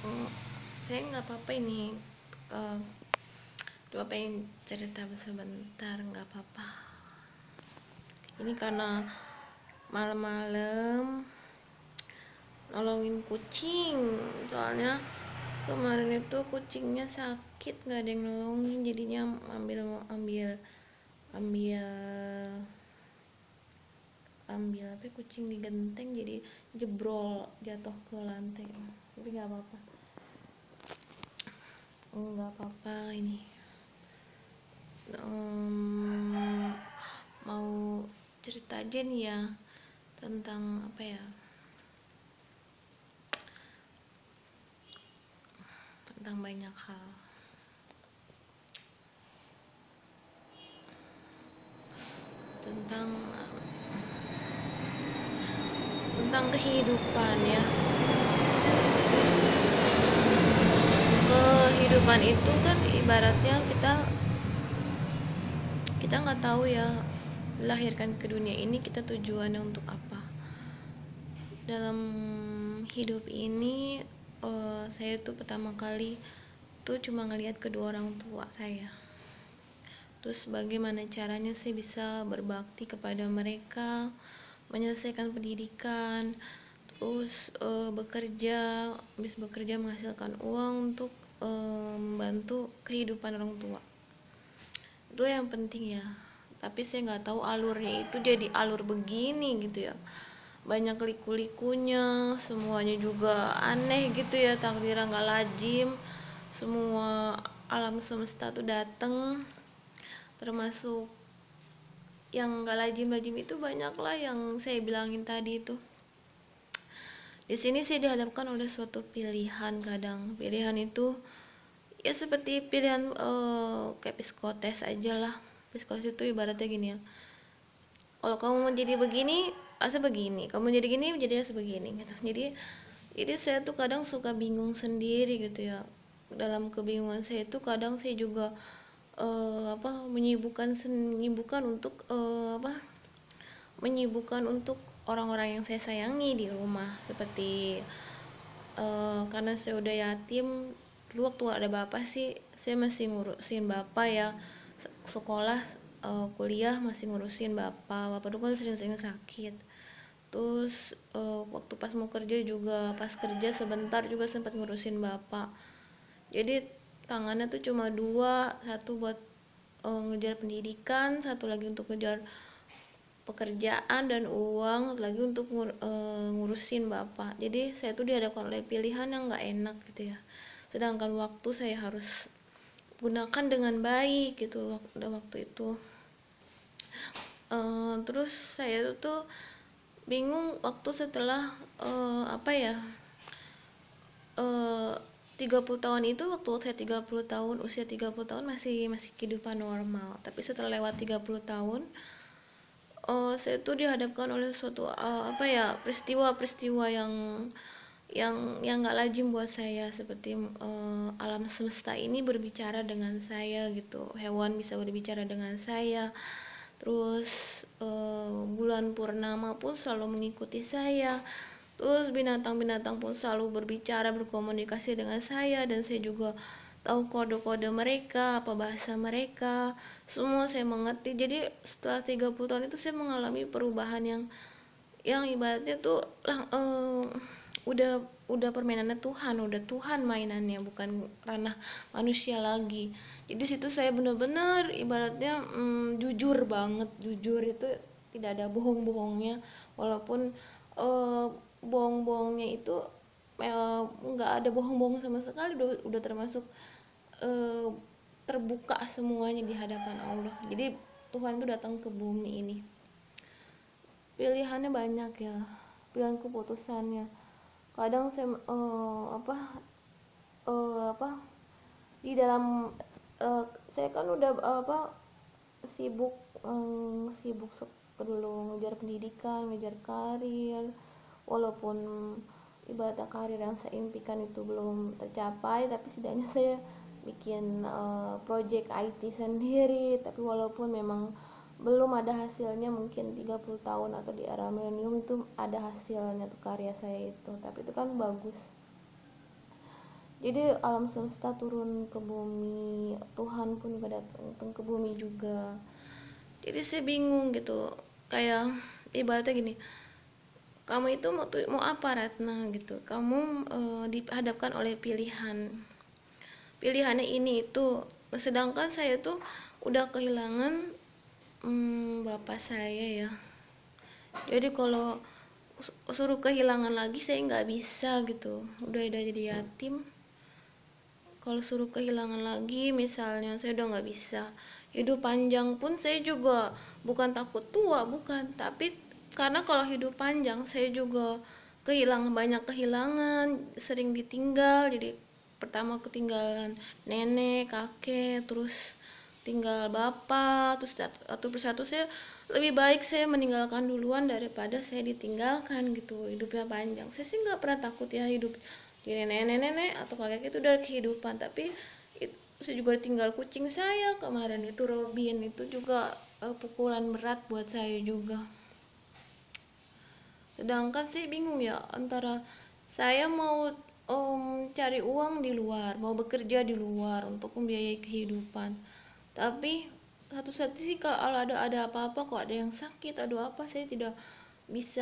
Mm, saya nggak apa-apa ini, uh, cuma pengen cerita sebentar, nggak apa-apa. Ini karena malam-malam nolongin kucing, soalnya kemarin itu kucingnya sakit, nggak ada yang nolongin, jadinya ambil ambil ambil ambil apa ya, kucing di genteng, jadi jebrol, jatuh ke lantai. Tapi nggak apa-apa ini. Mau cerita aja nih ya, tentang apa ya, tentang banyak hal, tentang tentang kehidupan ya. Kehidupan itu kan ibaratnya kita nggak tahu ya, dilahirkan ke dunia ini kita tujuannya untuk apa. Dalam hidup ini, saya tuh pertama kali tuh cuma ngelihat kedua orang tua saya. Terus bagaimana caranya saya bisa berbakti kepada mereka, menyelesaikan pendidikan, terus habis bekerja menghasilkan uang untuk membantu kehidupan orang tua. Itu yang penting ya. Tapi saya nggak tahu alurnya itu jadi alur begini gitu ya. Banyak liku-likunya, semuanya juga aneh gitu ya, takdirnya nggak lazim. Semua alam semesta tuh dateng, termasuk yang nggak lazim-lazim itu banyak lah yang saya bilangin tadi itu. Di sini saya dihadapkan oleh suatu pilihan. Kadang pilihan itu ya seperti pilihan kayak psikotes aja lah. Psikotes itu ibaratnya gini ya, kalau kamu mau jadi begini asa begini, kamu jadi gini jadi asa begini gitu. Jadi saya tuh kadang suka bingung sendiri gitu ya. Dalam kebingungan saya itu kadang saya juga menyibukkan untuk menyibukkan untuk orang-orang yang saya sayangi di rumah, seperti karena saya udah yatim. Dulu waktu ada bapak sih saya masih ngurusin bapak ya, sekolah, kuliah masih ngurusin bapak tuh kan sering-sering sakit. Terus waktu pas mau kerja juga, pas kerja sebentar juga sempat ngurusin bapak. Jadi tangannya tuh cuma dua, satu buat ngejar pendidikan, satu lagi untuk ngejar pekerjaan dan uang, satu lagi untuk ngurusin bapak. Jadi saya tuh dihadapkan oleh pilihan yang nggak enak gitu ya. Sedangkan waktu saya harus gunakan dengan baik gitu waktu itu. Terus saya tuh bingung waktu setelah apa ya, 30 tahun itu, waktu saya 30 tahun, usia 30 tahun masih masih kehidupan normal. Tapi setelah lewat 30 tahun, saya tuh dihadapkan oleh suatu apa ya, peristiwa-peristiwa yang nggak lazim buat saya, seperti alam semesta ini berbicara dengan saya gitu, hewan bisa berbicara dengan saya, terus bulan purnama pun selalu mengikuti saya, terus binatang-binatang pun selalu berbicara, berkomunikasi dengan saya, dan saya juga tahu kode-kode mereka, apa bahasa mereka, semua saya mengerti. Jadi setelah 30 tahun itu saya mengalami perubahan yang ibaratnya tuh udah permainannya Tuhan, udah Tuhan mainannya, bukan ranah manusia lagi. Jadi situ saya benar-benar ibaratnya jujur banget, jujur itu tidak ada bohong-bohongnya. Walaupun bohong-bohongnya itu nggak ada bohong-bohong sama sekali, udah termasuk eh, terbuka semuanya di hadapan Allah. Jadi Tuhan itu datang ke bumi ini, pilihannya banyak ya, pilihan keputusannya. Kadang saya apa di dalam saya kan udah sibuk, sibuk dulu ngejar pendidikan, ngejar karir, walaupun ibaratnya karir yang saya impikan itu belum tercapai, tapi setidaknya saya bikin project IT sendiri. Tapi walaupun memang belum ada hasilnya, mungkin 30 tahun atau di era milenium itu ada hasilnya tuh karya saya itu, tapi itu kan bagus. Jadi alam semesta turun ke bumi, Tuhan pun juga datang ke bumi juga. Jadi saya bingung gitu, kayak ibaratnya gini, kamu itu mau apa Ratna gitu, kamu dihadapkan oleh pilihannya ini itu, sedangkan saya tuh udah kehilangan bapak saya ya. Jadi kalau suruh kehilangan lagi saya nggak bisa gitu, udah jadi yatim. Kalau suruh kehilangan lagi misalnya saya udah nggak bisa. Hidup panjang pun saya juga bukan takut tua, bukan, tapi karena kalau hidup panjang saya juga kehilangan, banyak kehilangan, sering ditinggal. Jadi pertama ketinggalan nenek kakek, terus tinggal bapak, terus satu persatu. Saya lebih baik saya meninggalkan duluan daripada saya ditinggalkan gitu. Hidupnya panjang, saya sih nggak pernah takut ya hidup di nenek-nenek atau kakek, itu dari kehidupan. Tapi saya juga tinggal kucing saya kemarin itu, Robin, itu juga pukulan berat buat saya juga. Sedangkan saya bingung ya, antara saya mau cari uang di luar, mau bekerja di luar untuk membiayai kehidupan, tapi satu sisi kalau ada apa-apa, kok ada yang sakit, ada apa, saya tidak bisa